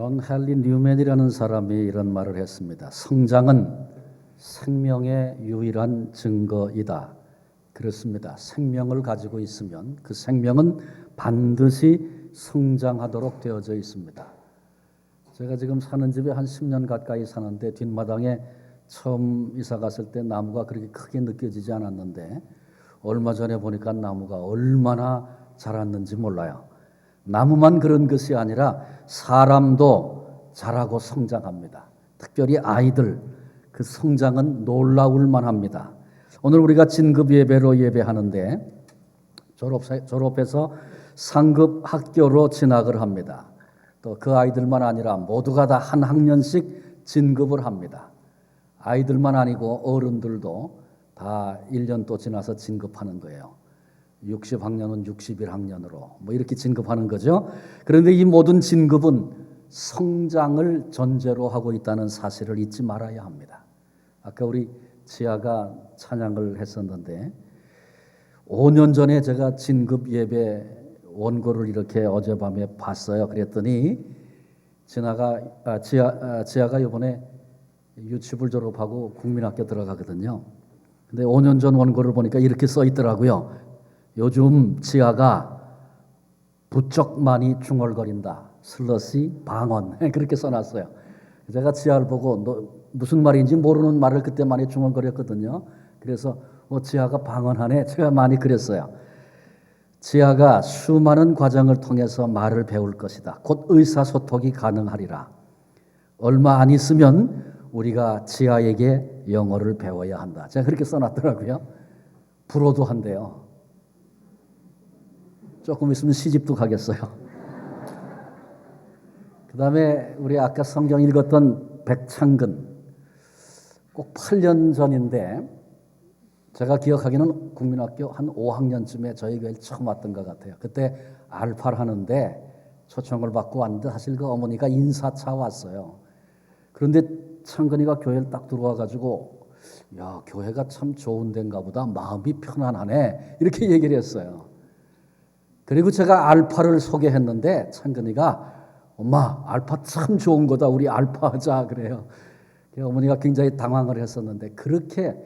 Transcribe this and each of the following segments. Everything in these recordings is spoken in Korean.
존 헨리 뉴맨이라는 사람이 이런 말을 했습니다. 성장은 생명의 유일한 증거이다. 그렇습니다. 생명을 가지고 있으면 그 생명은 반드시 성장하도록 되어져 있습니다. 제가 지금 사는 집에 한 10년 가까이 사는데 뒷마당에 처음 이사 갔을 때 나무가 그렇게 크게 느껴지지 않았는데 얼마 전에 보니까 나무가 얼마나 자랐는지 몰라요. 나무만 그런 것이 아니라 사람도 자라고 성장합니다. 특별히 아이들, 그 성장은 놀라울 만합니다. 오늘 우리가 진급 예배로 예배하는데 졸업해서 상급 학교로 진학을 합니다. 또 그 아이들만 아니라 모두가 다 한 학년씩 진급을 합니다. 아이들만 아니고 어른들도 다 1년 또 지나서 진급하는 거예요. 60학년은 61학년으로 뭐 이렇게 진급하는 거죠. 그런데 이 모든 진급은 성장을 전제로 하고 있다는 사실을 잊지 말아야 합니다. 아까 우리 지아가 찬양을 했었는데 5년 전에 제가 진급 예배 원고를 이렇게 어젯밤에 봤어요. 그랬더니 지아가 이번에 유치부를 졸업하고 국민학교 들어가거든요. 근데 5년 전 원고를 보니까 이렇게 써 있더라고요. 요즘 지아가 부쩍 많이 중얼거린다. 슬러시 방언. 그렇게 써놨어요. 제가 지아를 보고 너 무슨 말인지 모르는 말을 그때 많이 중얼거렸거든요. 그래서 지아가 방언하네. 제가 많이 그랬어요. 지아가 수많은 과정을 통해서 말을 배울 것이다. 곧 의사소통이 가능하리라. 얼마 안 있으면 우리가 지아에게 영어를 배워야 한다. 제가 그렇게 써놨더라고요. 불어도 한대요. 조금 있으면 시집도 가겠어요. 그 다음에 우리 아까 성경 읽었던 백창근, 꼭 8년 전인데 제가 기억하기는 국민학교 한 5학년쯤에 저희 교회에 처음 왔던 것 같아요. 그때 알파를 하는데 초청을 받고 왔는데 사실 그 어머니가 인사차 왔어요. 그런데 창근이가 교회를 딱 들어와가지고 야, 교회가 참 좋은 데인가 보다. 마음이 편안하네. 이렇게 얘기를 했어요. 그리고 제가 알파를 소개했는데 창근이가 엄마 알파 참 좋은 거다. 우리 알파 하자 그래요. 어머니가 굉장히 당황을 했었는데 그렇게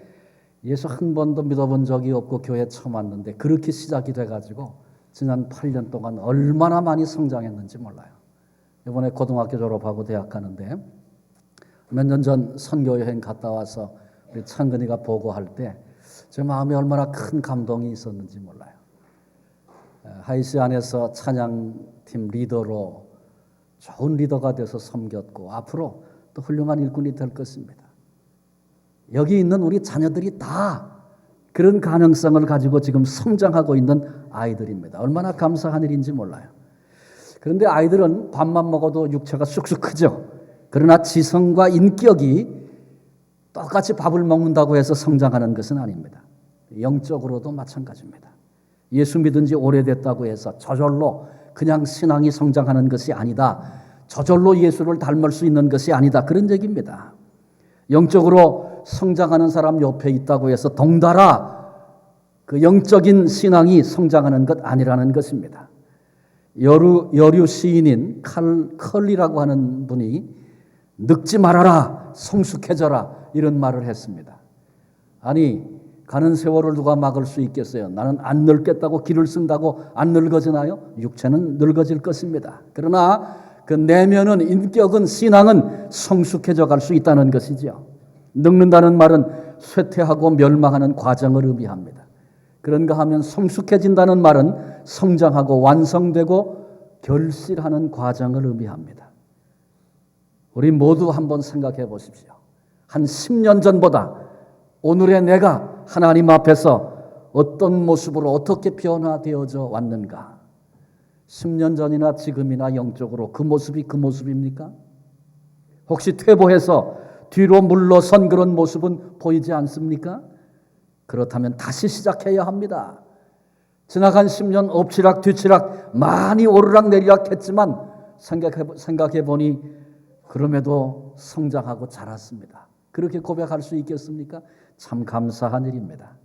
예수 한 번도 믿어본 적이 없고 교회에 처음 왔는데 그렇게 시작이 돼가지고 지난 8년 동안 얼마나 많이 성장했는지 몰라요. 이번에 고등학교 졸업하고 대학 가는데 몇 년 전 선교여행 갔다 와서 우리 창근이가 보고할 때 제 마음에 얼마나 큰 감동이 있었는지 몰라요. 하이시 안에서 찬양팀 리더로 좋은 리더가 돼서 섬겼고 앞으로 또 훌륭한 일꾼이 될 것입니다. 여기 있는 우리 자녀들이 다 그런 가능성을 가지고 지금 성장하고 있는 아이들입니다. 얼마나 감사한 일인지 몰라요. 그런데 아이들은 밥만 먹어도 육체가 쑥쑥 크죠. 그러나 지성과 인격이 똑같이 밥을 먹는다고 해서 성장하는 것은 아닙니다. 영적으로도 마찬가지입니다. 예수 믿은 지 오래됐다고 해서 저절로 그냥 신앙이 성장하는 것이 아니다. 저절로 예수를 닮을 수 있는 것이 아니다. 그런 얘기입니다. 영적으로 성장하는 사람 옆에 있다고 해서 덩달아 그 영적인 신앙이 성장하는 것 아니라는 것입니다. 여류 시인인 컬리라고 하는 분이 늙지 말아라, 성숙해져라 이런 말을 했습니다. 아니 가는 세월을 누가 막을 수 있겠어요? 나는 안 늙겠다고 길을 쓴다고 안 늙어지나요? 육체는 늙어질 것입니다. 그러나 그 내면은 인격은 신앙은 성숙해져 갈 수 있다는 것이죠. 늙는다는 말은 쇠퇴하고 멸망하는 과정을 의미합니다. 그런가 하면 성숙해진다는 말은 성장하고 완성되고 결실하는 과정을 의미합니다. 우리 모두 한번 생각해 보십시오. 한 10년 전보다 오늘의 내가 하나님 앞에서 어떤 모습으로 어떻게 변화되어져 왔는가? 10년 전이나 지금이나 영적으로 그 모습이 그 모습입니까? 혹시 퇴보해서 뒤로 물러선 그런 모습은 보이지 않습니까? 그렇다면 다시 시작해야 합니다. 지나간 10년 엎치락 뒤치락 많이 오르락내리락 했지만 생각해 보니 그럼에도 성장하고 자랐습니다. 그렇게 고백할 수 있겠습니까? 참 감사한 일입니다.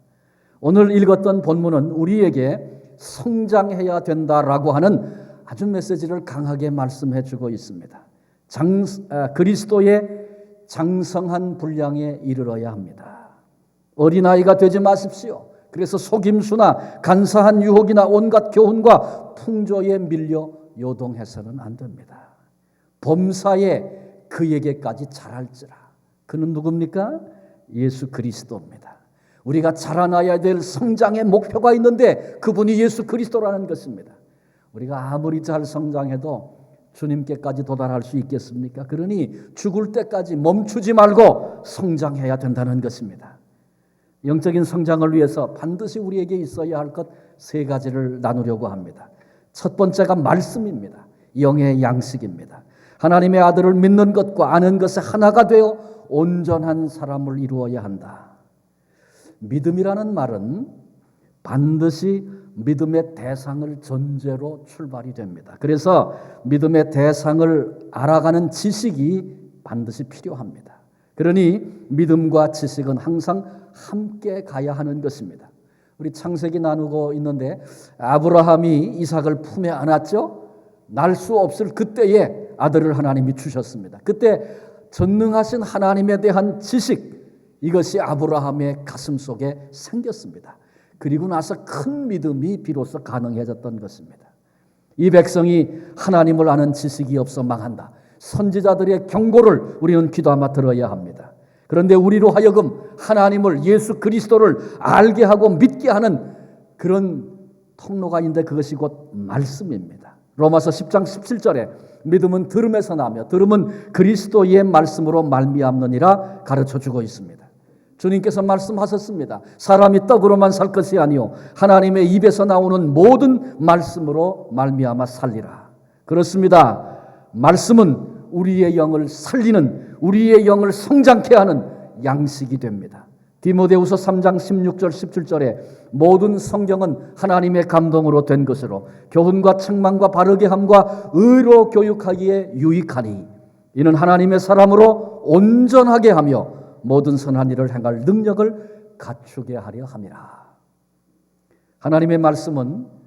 오늘 읽었던 본문은 우리에게 성장해야 된다라고 하는 아주 메시지를 강하게 말씀해 주고 있습니다. 그리스도의 장성한 분량에 이르러야 합니다. 어린아이가 되지 마십시오. 그래서 속임수나 간사한 유혹이나 온갖 교훈과 풍조에 밀려 요동해서는 안 됩니다. 범사에 그에게까지 자랄지라. 그는 누굽니까? 예수 그리스도입니다. 우리가 자라나야 될 성장의 목표가 있는데 그분이 예수 그리스도라는 것입니다. 우리가 아무리 잘 성장해도 주님께까지 도달할 수 있겠습니까? 그러니 죽을 때까지 멈추지 말고 성장해야 된다는 것입니다. 영적인 성장을 위해서 반드시 우리에게 있어야 할 것 세 가지를 나누려고 합니다. 첫 번째가 말씀입니다. 영의 양식입니다. 하나님의 아들을 믿는 것과 아는 것에 하나가 되어 온전한 사람을 이루어야 한다. 믿음이라는 말은 반드시 믿음의 대상을 전제로 출발이 됩니다. 그래서 믿음의 대상을 알아가는 지식이 반드시 필요합니다. 그러니 믿음과 지식은 항상 함께 가야 하는 것입니다. 우리 창세기 나누고 있는데 아브라함이 이삭을 품에 안았죠. 날 수 없을 그때에 아들을 하나님이 주셨습니다. 그때 전능하신 하나님에 대한 지식, 이것이 아브라함의 가슴 속에 생겼습니다. 그리고 나서 큰 믿음이 비로소 가능해졌던 것입니다. 이 백성이 하나님을 아는 지식이 없어 망한다. 선지자들의 경고를 우리는 귀담아 들어야 합니다. 그런데 우리로 하여금 하나님을, 예수 그리스도를 알게 하고 믿게 하는 그런 통로가 있는데 그것이 곧 말씀입니다. 로마서 10장 17절에 믿음은 들음에서 나며 들음은 그리스도의 말씀으로 말미암느니라 가르쳐주고 있습니다. 주님께서 말씀하셨습니다. 사람이 떡으로만 살 것이 아니요 하나님의 입에서 나오는 모든 말씀으로 말미암아 살리라. 그렇습니다. 말씀은 우리의 영을 살리는, 우리의 영을 성장케 하는 양식이 됩니다. 디모데후서 3장 16절 17절에 모든 성경은 하나님의 감동으로 된 것으로 교훈과 책망과 바르게 함과 의로 교육하기에 유익하니 이는 하나님의 사람으로 온전하게 하며 모든 선한 일을 행할 능력을 갖추게 하려 함이라. 하나님의 말씀은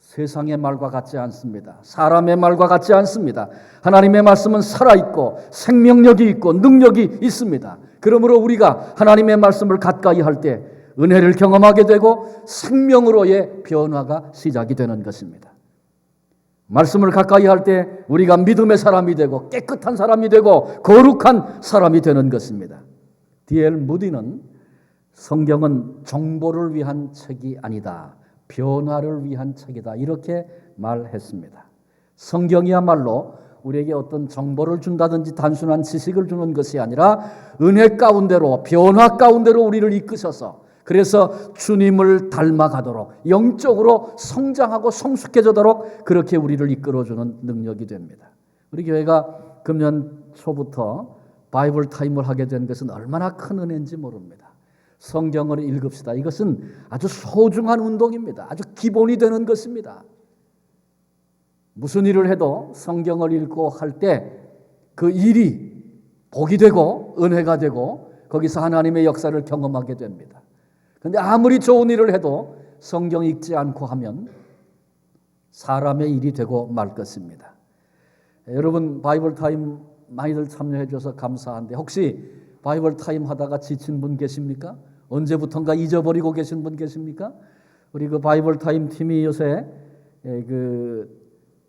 세상의 말과 같지 않습니다. 사람의 말과 같지 않습니다. 하나님의 말씀은 살아있고 생명력이 있고 능력이 있습니다. 그러므로 우리가 하나님의 말씀을 가까이 할 때 은혜를 경험하게 되고 생명으로의 변화가 시작이 되는 것입니다. 말씀을 가까이 할 때 우리가 믿음의 사람이 되고 깨끗한 사람이 되고 거룩한 사람이 되는 것입니다. D.L. 무디는 성경은 정보를 위한 책이 아니다. 변화를 위한 책이다. 이렇게 말했습니다. 성경이야말로 우리에게 어떤 정보를 준다든지 단순한 지식을 주는 것이 아니라 은혜 가운데로, 변화 가운데로 우리를 이끄셔서 그래서 주님을 닮아가도록 영적으로 성장하고 성숙해지도록 그렇게 우리를 이끌어주는 능력이 됩니다. 우리 교회가 금년 초부터 바이블 타임을 하게 된 것은 얼마나 큰 은혜인지 모릅니다. 성경을 읽읍시다. 이것은 아주 소중한 운동입니다. 아주 기본이 되는 것입니다. 무슨 일을 해도 성경을 읽고 할 때 그 일이 복이 되고 은혜가 되고 거기서 하나님의 역사를 경험하게 됩니다. 그런데 아무리 좋은 일을 해도 성경 읽지 않고 하면 사람의 일이 되고 말 것입니다. 여러분 바이블 타임 많이들 참여해 주셔서 감사한데 혹시 바이블 타임 하다가 지친 분 계십니까? 언제부턴가 잊어버리고 계신 분 계십니까? 우리 그 바이블 타임 팀이 요새 그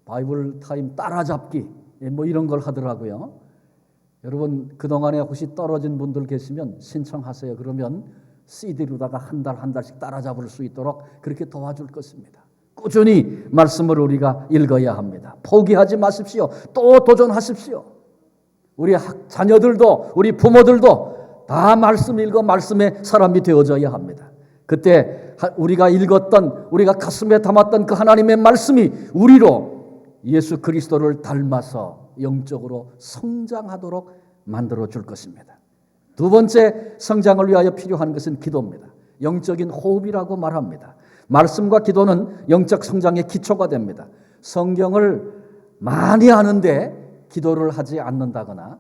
바이블 타임 따라잡기 뭐 이런 걸 하더라고요. 여러분 그동안에 혹시 떨어진 분들 계시면 신청하세요. 그러면 CD로다가 한 달씩 따라잡을 수 있도록 그렇게 도와줄 것입니다. 꾸준히 말씀을 우리가 읽어야 합니다. 포기하지 마십시오. 또 도전하십시오. 우리 자녀들도 우리 부모들도 다 말씀 읽어 말씀의 사람이 되어져야 합니다. 그때 우리가 읽었던 우리가 가슴에 담았던 그 하나님의 말씀이 우리로 예수 그리스도를 닮아서 영적으로 성장하도록 만들어줄 것입니다. 두 번째 성장을 위하여 필요한 것은 기도입니다. 영적인 호흡이라고 말합니다. 말씀과 기도는 영적 성장의 기초가 됩니다. 성경을 많이 하는데 기도를 하지 않는다거나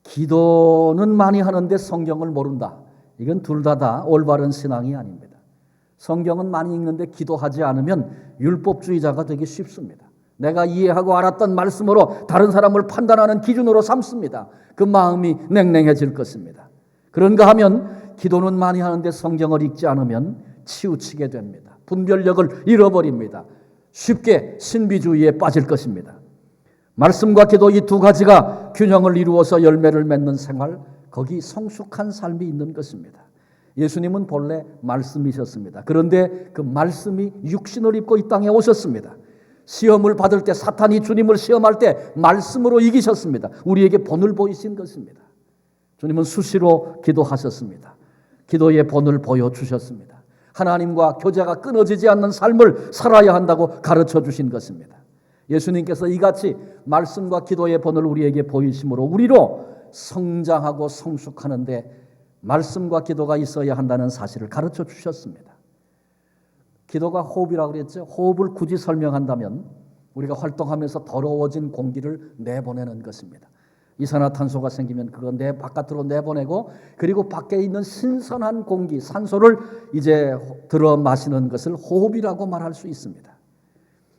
기도는 많이 하는데 성경을 모른다. 이건 둘 다 올바른 신앙이 아닙니다. 성경은 많이 읽는데 기도하지 않으면 율법주의자가 되기 쉽습니다. 내가 이해하고 알았던 말씀으로 다른 사람을 판단하는 기준으로 삼습니다. 그 마음이 냉랭해질 것입니다. 그런가 하면 기도는 많이 하는데 성경을 읽지 않으면 치우치게 됩니다. 분별력을 잃어버립니다. 쉽게 신비주의에 빠질 것입니다. 말씀과 기도 이 두 가지가 균형을 이루어서 열매를 맺는 생활, 거기 성숙한 삶이 있는 것입니다. 예수님은 본래 말씀이셨습니다. 그런데 그 말씀이 육신을 입고 이 땅에 오셨습니다. 시험을 받을 때 사탄이 주님을 시험할 때 말씀으로 이기셨습니다. 우리에게 본을 보이신 것입니다. 주님은 수시로 기도하셨습니다. 기도의 본을 보여주셨습니다. 하나님과 교제가 끊어지지 않는 삶을 살아야 한다고 가르쳐 주신 것입니다. 예수님께서 이같이 말씀과 기도의 본을 우리에게 보이심으로 우리로 성장하고 성숙하는데 말씀과 기도가 있어야 한다는 사실을 가르쳐 주셨습니다. 기도가 호흡이라고 그랬죠. 호흡을 굳이 설명한다면 우리가 활동하면서 더러워진 공기를 내보내는 것입니다. 이산화탄소가 생기면 그거 바깥으로 내보내고 그리고 밖에 있는 신선한 공기, 산소를 이제 들어 마시는 것을 호흡이라고 말할 수 있습니다.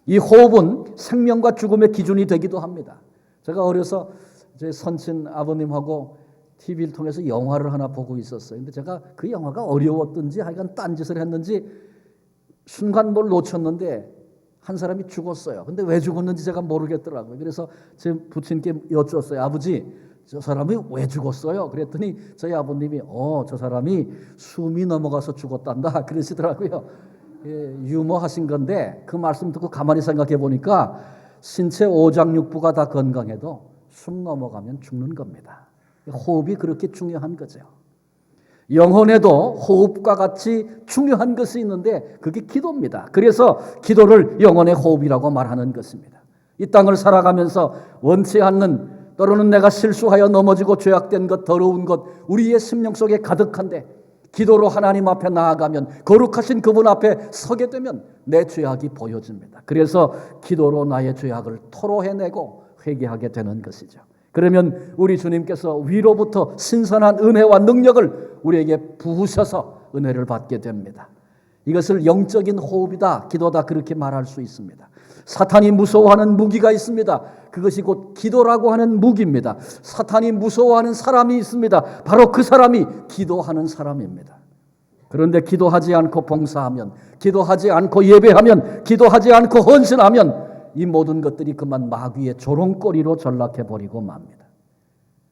이 호흡은 생명과 죽음의 기준이 되기도 합니다. 제가 어려서 제 선친 아버님하고 TV를 통해서 영화를 하나 보고 있었어요. 근데 제가 그 영화가 어려웠든지 하여간 딴짓을 했는지 순간 뭘 놓쳤는데 한 사람이 죽었어요. 근데 왜 죽었는지 제가 모르겠더라고요. 그래서 제 부친께 여쭈었어요. 아버지, 저 사람이 왜 죽었어요? 그랬더니 저희 아버님이 저 사람이 숨이 넘어가서 죽었단다 그러시더라고요. 예, 유머하신 건데 그 말씀 듣고 가만히 생각해 보니까 신체 오장육부가 다 건강해도 숨 넘어가면 죽는 겁니다. 호흡이 그렇게 중요한 거죠. 영혼에도 호흡과 같이 중요한 것이 있는데 그게 기도입니다. 그래서 기도를 영혼의 호흡이라고 말하는 것입니다. 이 땅을 살아가면서 원치 않는 때로는 내가 실수하여 넘어지고 죄악된 것, 더러운 것 우리의 심령 속에 가득한데 기도로 하나님 앞에 나아가면 거룩하신 그분 앞에 서게 되면 내 죄악이 보여집니다. 그래서 기도로 나의 죄악을 토로해내고 회개하게 되는 것이죠. 그러면 우리 주님께서 위로부터 신선한 은혜와 능력을 우리에게 부으셔서 은혜를 받게 됩니다. 이것을 영적인 호흡이다, 기도다 그렇게 말할 수 있습니다. 사탄이 무서워하는 무기가 있습니다. 그것이 곧 기도라고 하는 무기입니다. 사탄이 무서워하는 사람이 있습니다. 바로 그 사람이 기도하는 사람입니다. 그런데 기도하지 않고 봉사하면, 기도하지 않고 예배하면, 기도하지 않고 헌신하면 이 모든 것들이 그만 마귀의 조롱거리로 전락해버리고 맙니다.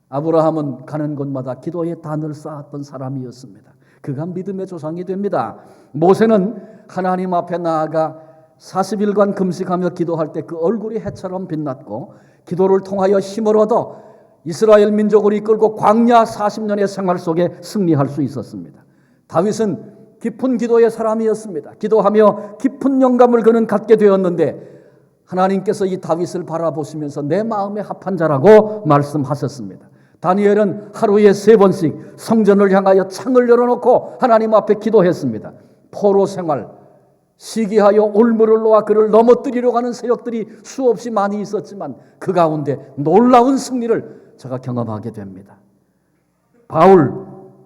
아브라함은 가는 곳마다 기도의 단을 쌓았던 사람이었습니다. 그가 믿음의 조상이 됩니다. 모세는 하나님 앞에 나아가 40일간 금식하며 기도할 때 그 얼굴이 해처럼 빛났고 기도를 통하여 힘을 얻어 이스라엘 민족을 이끌고 광야 40년의 생활 속에 승리할 수 있었습니다. 다윗은 깊은 기도의 사람이었습니다. 기도하며 깊은 영감을 그는 갖게 되었는데 하나님께서 이 다윗을 바라보시면서 내 마음에 합한 자라고 말씀하셨습니다. 다니엘은 하루에 3번씩 성전을 향하여 창을 열어놓고 하나님 앞에 기도했습니다. 포로 생활, 시기하여 올무를 놓아 그를 넘어뜨리려고 하는 세력들이 수없이 많이 있었지만 그 가운데 놀라운 승리를 제가 경험하게 됩니다. 바울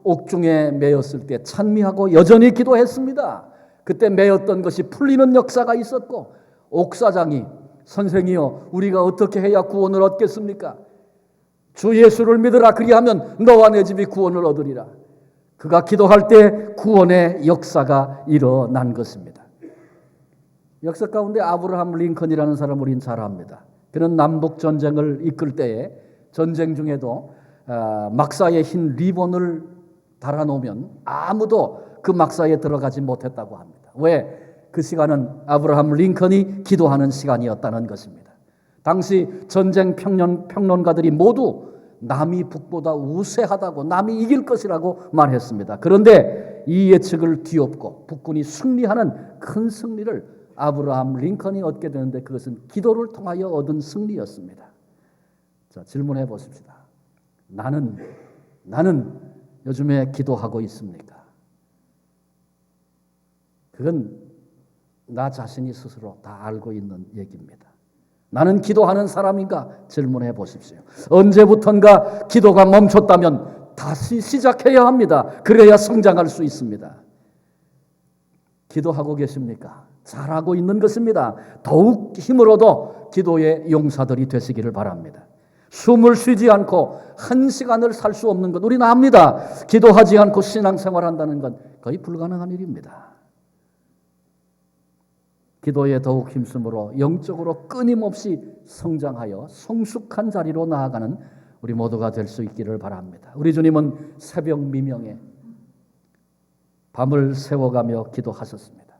옥중에 매였을 때 찬미하고 여전히 기도했습니다. 그때 매였던 것이 풀리는 역사가 있었고 옥사장이 선생이여 우리가 어떻게 해야 구원을 얻겠습니까? 주 예수를 믿으라 그리하면 너와 내 집이 구원을 얻으리라. 그가 기도할 때 구원의 역사가 일어난 것입니다. 역사 가운데 아브라함 링컨이라는 사람을 우린 잘 압니다. 그는 남북전쟁을 이끌 때에 전쟁 중에도 막사에 흰 리본을 달아놓으면 아무도 그 막사에 들어가지 못했다고 합니다. 왜? 그 시간은 아브라함 링컨이 기도하는 시간이었다는 것입니다. 당시 전쟁 평론가들이 모두 남이 북보다 우세하다고 남이 이길 것이라고 말했습니다. 그런데 이 예측을 뒤엎고 북군이 승리하는 큰 승리를 아브라함 링컨이 얻게 되는데 그것은 기도를 통하여 얻은 승리였습니다. 자, 질문해 보십시다. 나는 요즘에 기도하고 있습니까? 그건 나 자신이 스스로 다 알고 있는 얘기입니다. 나는 기도하는 사람인가? 질문해 보십시오. 언제부턴가 기도가 멈췄다면 다시 시작해야 합니다. 그래야 성장할 수 있습니다. 기도하고 계십니까? 잘하고 있는 것입니다. 더욱 힘을 얻어 기도의 용사들이 되시기를 바랍니다. 숨을 쉬지 않고 한 시간을 살 수 없는 것 우리는 압니다. 기도하지 않고 신앙생활한다는 건 거의 불가능한 일입니다. 기도에 더욱 힘쓰므로 영적으로 끊임없이 성장하여 성숙한 자리로 나아가는 우리 모두가 될 수 있기를 바랍니다. 우리 주님은 새벽 미명에 밤을 새워가며 기도하셨습니다.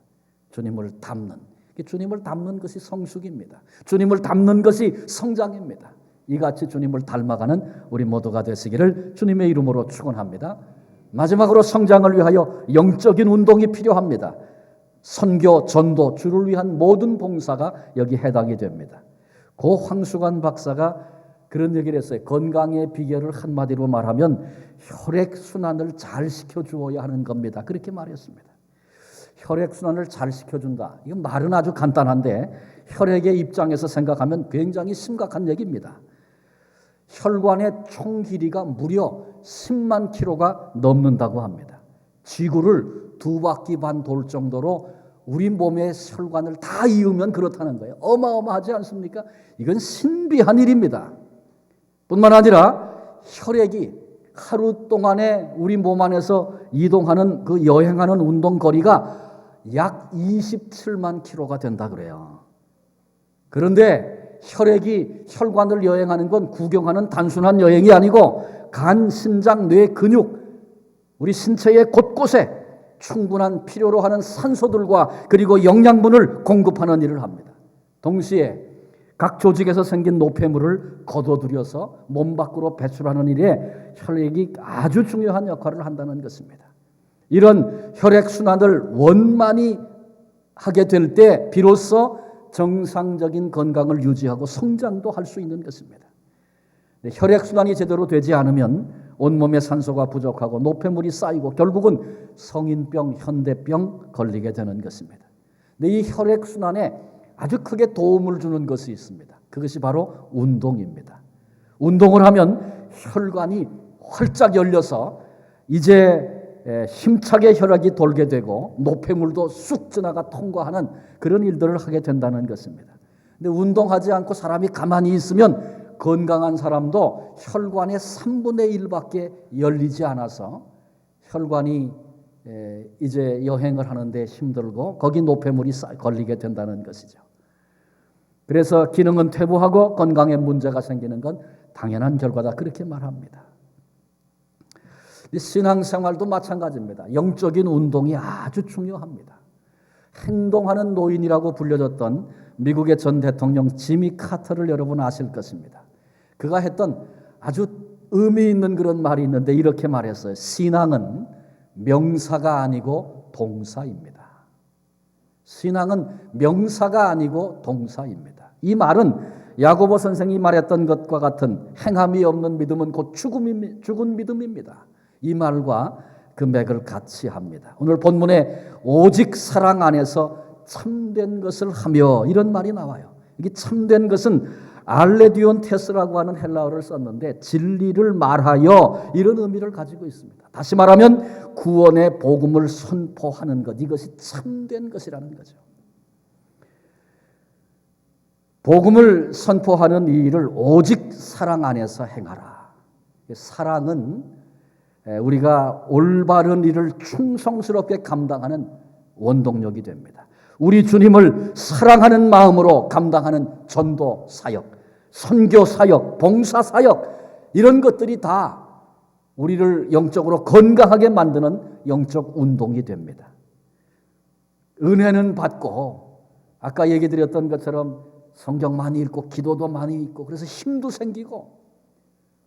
주님을 닮는 것이 성숙입니다. 주님을 닮는 것이 성장입니다. 이같이 주님을 닮아가는 우리 모두가 되시기를 주님의 이름으로 축원합니다. 마지막으로 성장을 위하여 영적인 운동이 필요합니다. 선교, 전도, 주를 위한 모든 봉사가 여기 해당이 됩니다. 고 황수관 박사가 그런 얘기를 했어요. 건강의 비결을 한마디로 말하면 혈액순환을 잘 시켜주어야 하는 겁니다. 그렇게 말했습니다. 혈액순환을 잘 시켜준다. 이건 말은 아주 간단한데 혈액의 입장에서 생각하면 굉장히 심각한 얘기입니다. 혈관의 총 길이가 무려 10만 킬로가 넘는다고 합니다. 지구를 2바퀴 반 돌 정도로 우리 몸의 혈관을 다 이으면 그렇다는 거예요. 어마어마하지 않습니까? 이건 신비한 일입니다. 뿐만 아니라 혈액이 하루 동안에 우리 몸 안에서 이동하는 그 여행하는 운동 거리가 약 27만 킬로가 된다 그래요. 그런데 혈액이 혈관을 여행하는 건 구경하는 단순한 여행이 아니고 간, 심장, 뇌, 근육 우리 신체의 곳곳에 충분한 필요로 하는 산소들과 그리고 영양분을 공급하는 일을 합니다. 동시에 각 조직에서 생긴 노폐물을 걷어들여서 몸 밖으로 배출하는 일에 혈액이 아주 중요한 역할을 한다는 것입니다. 이런 혈액순환을 원만히 하게 될 때 비로소 정상적인 건강을 유지하고 성장도 할 수 있는 것입니다. 혈액순환이 제대로 되지 않으면 온몸에 산소가 부족하고 노폐물이 쌓이고 결국은 성인병, 현대병 걸리게 되는 것입니다. 근데 이 혈액순환에 아주 크게 도움을 주는 것이 있습니다. 그것이 바로 운동입니다. 운동을 하면 혈관이 활짝 열려서 이제 힘차게 혈액이 돌게 되고 노폐물도 쑥 지나가 통과하는 그런 일들을 하게 된다는 것입니다. 근데 운동하지 않고 사람이 가만히 있으면 건강한 사람도 혈관의 3분의 1밖에 열리지 않아서 혈관이 이제 여행을 하는데 힘들고 거기 노폐물이 걸리게 된다는 것이죠. 그래서 기능은 퇴보하고 건강에 문제가 생기는 건 당연한 결과다 그렇게 말합니다. 신앙생활도 마찬가지입니다. 영적인 운동이 아주 중요합니다. 행동하는 노인이라고 불려졌던 미국의 전 대통령 지미 카터를 여러분 아실 것입니다. 그가 했던 아주 의미 있는 그런 말이 있는데 이렇게 말했어요. 신앙은 명사가 아니고 동사입니다. 신앙은 명사가 아니고 동사입니다. 이 말은 야고보 선생이 말했던 것과 같은 행함이 없는 믿음은 곧 죽은 믿음입니다. 이 말과 그 맥을 같이 합니다. 오늘 본문에 오직 사랑 안에서 참된 것을 하며 이런 말이 나와요. 이게 참된 것은 알레디온 테스라고 하는 헬라어를 썼는데 진리를 말하여 이런 의미를 가지고 있습니다. 다시 말하면 구원의 복음을 선포하는 것, 이것이 참된 것이라는 거죠. 복음을 선포하는 이 일을 오직 사랑 안에서 행하라. 사랑은 우리가 올바른 일을 충성스럽게 감당하는 원동력이 됩니다. 우리 주님을 사랑하는 마음으로 감당하는 전도 사역, 선교 사역, 봉사 사역 이런 것들이 다 우리를 영적으로 건강하게 만드는 영적 운동이 됩니다. 은혜는 받고 아까 얘기 드렸던 것처럼 성경 많이 읽고 기도도 많이 읽고 그래서 힘도 생기고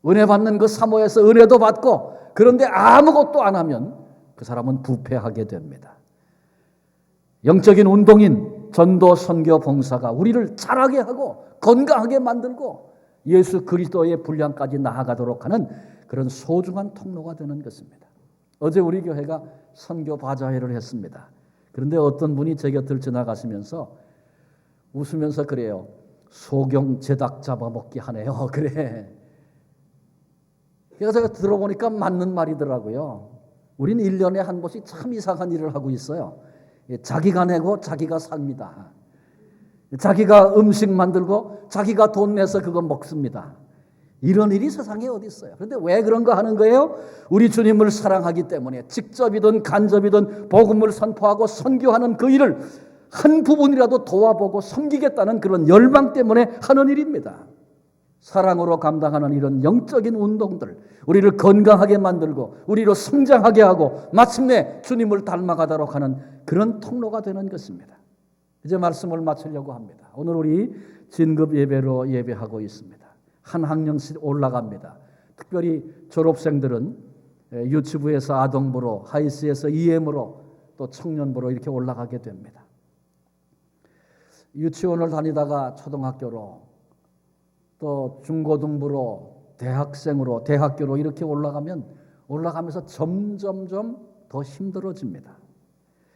은혜 받는 그 사모에서 은혜도 받고 그런데 아무것도 안 하면 그 사람은 부패하게 됩니다. 영적인 운동인 전도 선교 봉사가 우리를 자라게 하고 건강하게 만들고 예수 그리스도의 분량까지 나아가도록 하는 그런 소중한 통로가 되는 것입니다. 어제 우리 교회가 선교 바자회를 했습니다. 그런데 어떤 분이 제 곁을 지나가시면서 웃으면서 그래요. 소경 제닭 잡아먹기 하네요. 그래. 그래서 제가 들어보니까 맞는 말이더라고요. 우린 1년에 한 번씩 참 이상한 일을 하고 있어요. 자기가 내고 자기가 삽니다. 자기가 음식 만들고 자기가 돈 내서 그거 먹습니다. 이런 일이 세상에 어디 있어요? 그런데 왜 그런 거 하는 거예요? 우리 주님을 사랑하기 때문에 직접이든 간접이든 복음을 선포하고 선교하는 그 일을 한 부분이라도 도와보고 섬기겠다는 그런 열망 때문에 하는 일입니다. 사랑으로 감당하는 이런 영적인 운동들, 우리를 건강하게 만들고 우리로 성장하게 하고 마침내 주님을 닮아가도록 하는 그런 통로가 되는 것입니다. 이제 말씀을 마치려고 합니다. 오늘 우리 진급 예배로 예배하고 있습니다. 한 학년씩 올라갑니다. 특별히 졸업생들은 유치부에서 아동부로, 하이스에서 EM으로, 또 청년부로 이렇게 올라가게 됩니다. 유치원을 다니다가 초등학교로, 또 중고등부로, 대학생으로, 대학교로 이렇게 올라가면서 점점점 더 힘들어집니다.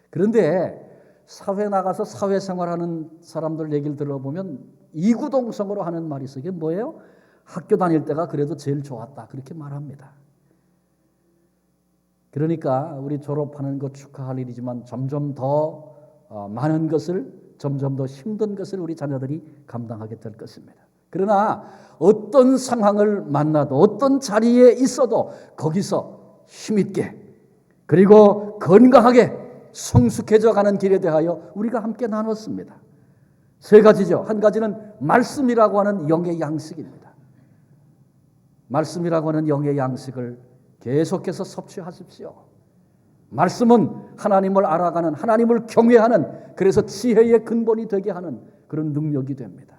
그런데 사회 나가서 사회생활하는 사람들 얘기를 들어보면 이구동성으로 하는 말이 있어요. 이게 뭐예요? 학교 다닐 때가 그래도 제일 좋았다, 그렇게 말합니다. 그러니까 우리 졸업하는 것 축하할 일이지만 점점 더 많은 것을, 점점 더 힘든 것을 우리 자녀들이 감당하게 될 것입니다. 그러나 어떤 상황을 만나도 어떤 자리에 있어도 거기서 힘있게 그리고 건강하게 성숙해져 가는 길에 대하여 우리가 함께 나눴습니다. 세 가지죠. 한 가지는 말씀이라고 하는 영의 양식입니다. 말씀이라고 하는 영의 양식을 계속해서 섭취하십시오. 말씀은 하나님을 알아가는, 하나님을 경외하는, 그래서 지혜의 근본이 되게 하는 그런 능력이 됩니다.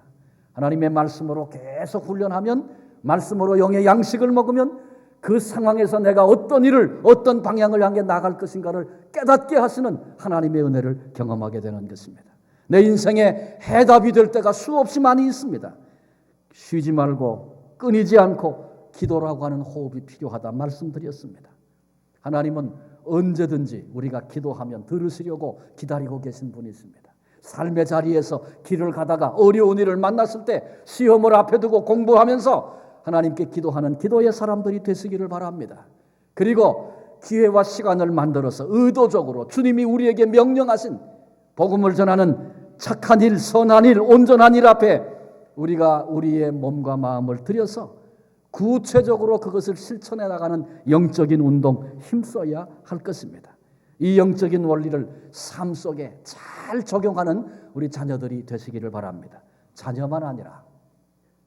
하나님의 말씀으로 계속 훈련하면, 말씀으로 영의 양식을 먹으면 그 상황에서 내가 어떤 일을, 어떤 방향을 향해 나갈 것인가를 깨닫게 하시는 하나님의 은혜를 경험하게 되는 것입니다. 내 인생에 해답이 될 때가 수없이 많이 있습니다. 쉬지 말고 끊이지 않고 기도라고 하는 호흡이 필요하다 말씀드렸습니다. 하나님은 언제든지 우리가 기도하면 들으시려고 기다리고 계신 분이십니다. 삶의 자리에서 길을 가다가 어려운 일을 만났을 때 시험을 앞에 두고 공부하면서 하나님께 기도하는 기도의 사람들이 되시기를 바랍니다. 그리고 기회와 시간을 만들어서 의도적으로 주님이 우리에게 명령하신 복음을 전하는 착한 일, 선한 일, 온전한 일 앞에 우리가 우리의 몸과 마음을 들여서 구체적으로 그것을 실천해 나가는 영적인 운동 힘써야 할 것입니다. 이 영적인 원리를 삶 속에 잘 적용하는 우리 자녀들이 되시기를 바랍니다. 자녀만 아니라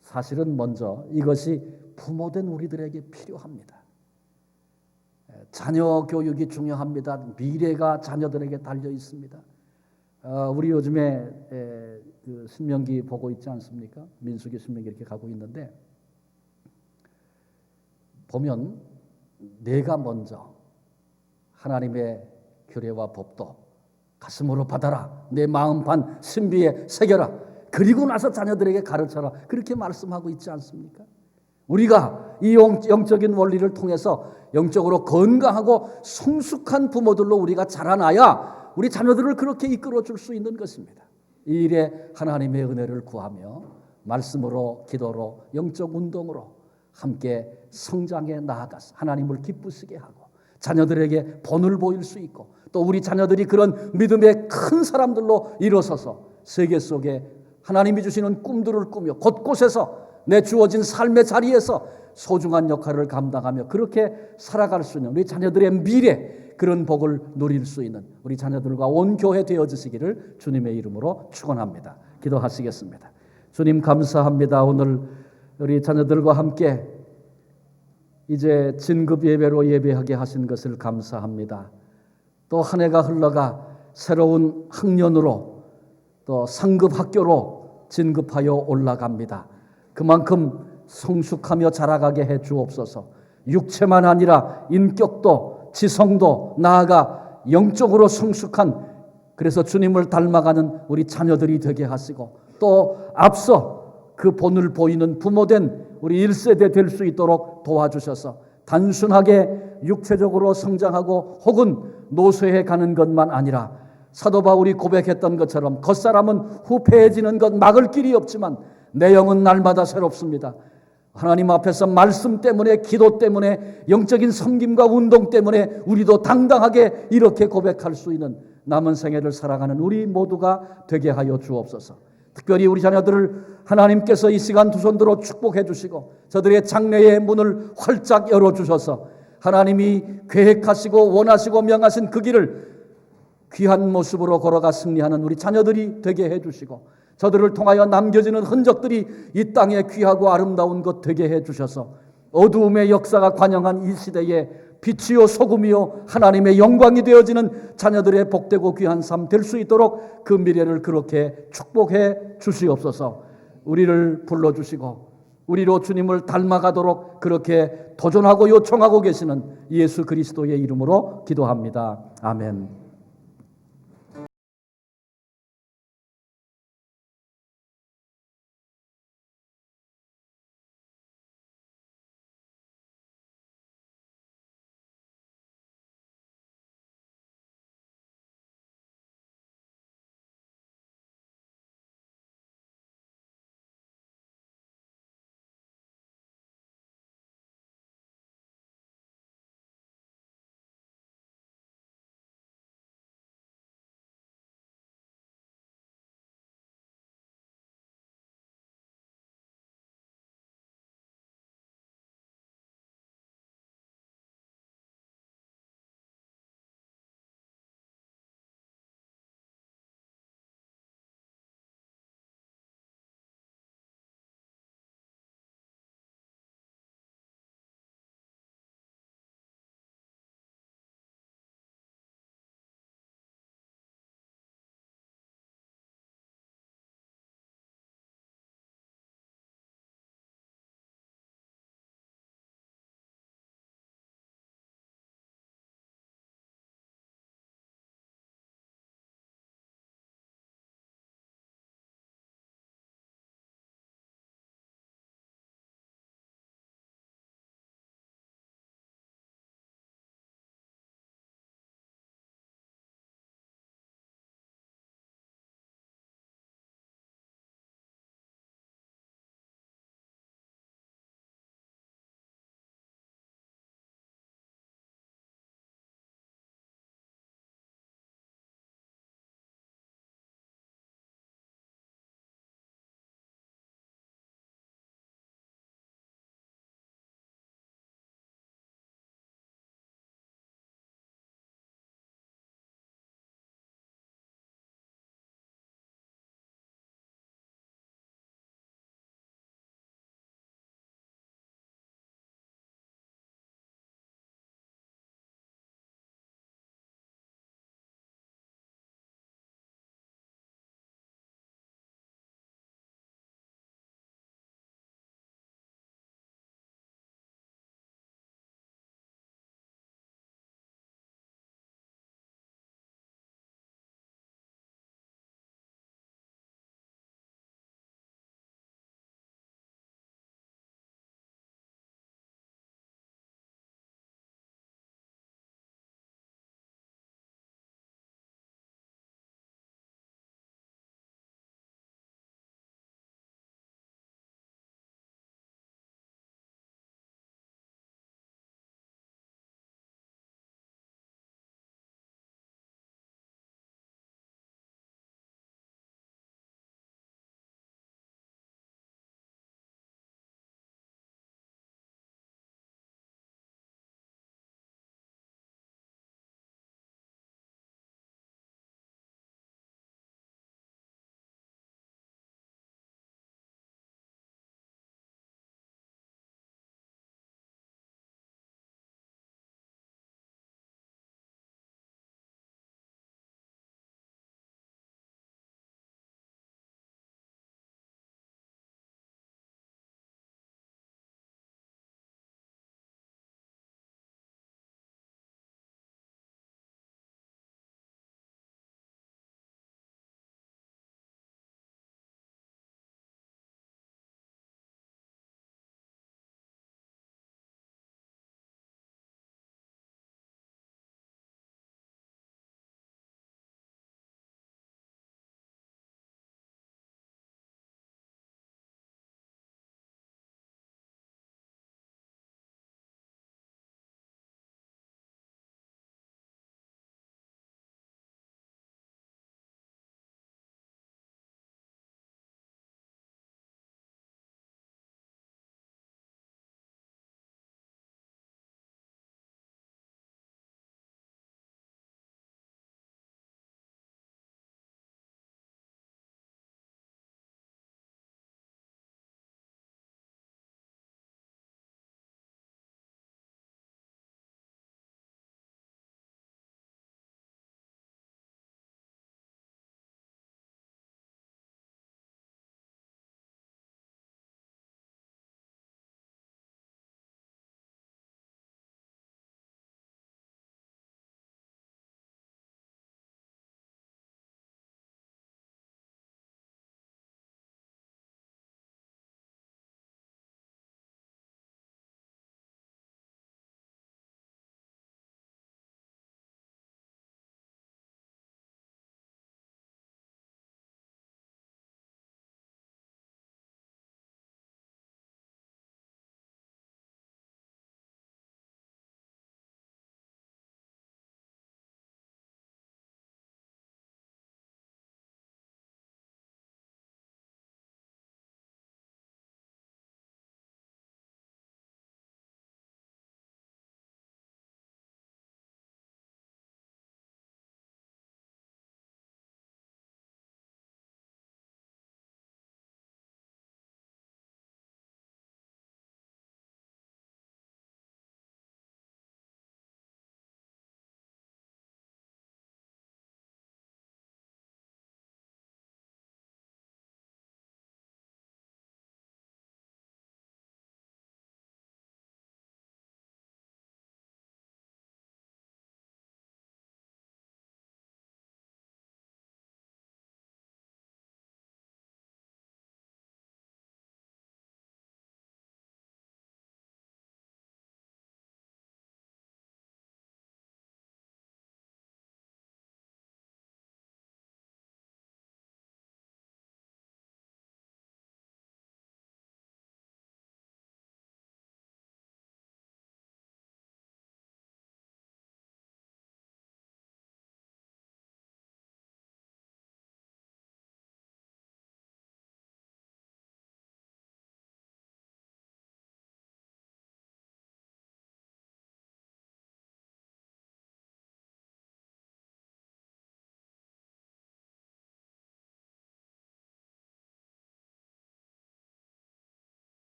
사실은 먼저 이것이 부모된 우리들에게 필요합니다. 자녀 교육이 중요합니다. 미래가 자녀들에게 달려 있습니다. 우리 요즘에 그 신명기 보고 있지 않습니까? 민수기, 신명기 이렇게 가고 있는데 보면 내가 먼저 하나님의 규례와 법도 가슴으로 받아라. 내 마음판 신비에 새겨라. 그리고 나서 자녀들에게 가르쳐라. 그렇게 말씀하고 있지 않습니까? 우리가 이 영적인 원리를 통해서 영적으로 건강하고 성숙한 부모들로 우리가 자라나야 우리 자녀들을 그렇게 이끌어 줄 수 있는 것입니다. 이 일에 하나님의 은혜를 구하며 말씀으로, 기도로, 영적 운동으로 함께 성장해 나아가서 하나님을 기쁘시게 하고 자녀들에게 본을 보일 수 있고 또 우리 자녀들이 그런 믿음의 큰 사람들로 일어서서 세계 속에 하나님이 주시는 꿈들을 꾸며 곳곳에서 내 주어진 삶의 자리에서 소중한 역할을 감당하며 그렇게 살아갈 수 있는 우리 자녀들의 미래, 그런 복을 누릴 수 있는 우리 자녀들과 온 교회 되어주시기를 주님의 이름으로 축원합니다. 기도하시겠습니다. 주님 감사합니다. 오늘 우리 자녀들과 함께 이제 진급 예배로 예배하게 하신 것을 감사합니다. 또 한 해가 흘러가 새로운 학년으로 또 상급 학교로 진급하여 올라갑니다. 그만큼 성숙하며 자라가게 해 주옵소서. 육체만 아니라 인격도, 지성도, 나아가 영적으로 성숙한, 그래서 주님을 닮아가는 우리 자녀들이 되게 하시고 또 앞서 그 본을 보이는 부모된 우리 1세대 될 수 있도록 도와주셔서 단순하게 육체적으로 성장하고 혹은 노쇠해 가는 것만 아니라 사도 바울이 고백했던 것처럼 겉사람은 후패해지는 것 막을 길이 없지만 내 영은 날마다 새롭습니다. 하나님 앞에서 말씀 때문에, 기도 때문에, 영적인 섬김과 운동 때문에 우리도 당당하게 이렇게 고백할 수 있는 남은 생애를 살아가는 우리 모두가 되게 하여 주옵소서. 특별히 우리 자녀들을 하나님께서 이 시간 두 손 들어 축복해 주시고 저들의 장래의 문을 활짝 열어주셔서 하나님이 계획하시고 원하시고 명하신 그 길을 귀한 모습으로 걸어가 승리하는 우리 자녀들이 되게 해주시고 저들을 통하여 남겨지는 흔적들이 이 땅에 귀하고 아름다운 것 되게 해주셔서 어두움의 역사가 관영한 이 시대에 빛이요 소금이요 하나님의 영광이 되어지는 자녀들의 복되고 귀한 삶 될 수 있도록 그 미래를 그렇게 축복해 주시옵소서. 우리를 불러주시고 우리로 주님을 닮아가도록 그렇게 도전하고 요청하고 계시는 예수 그리스도의 이름으로 기도합니다. 아멘.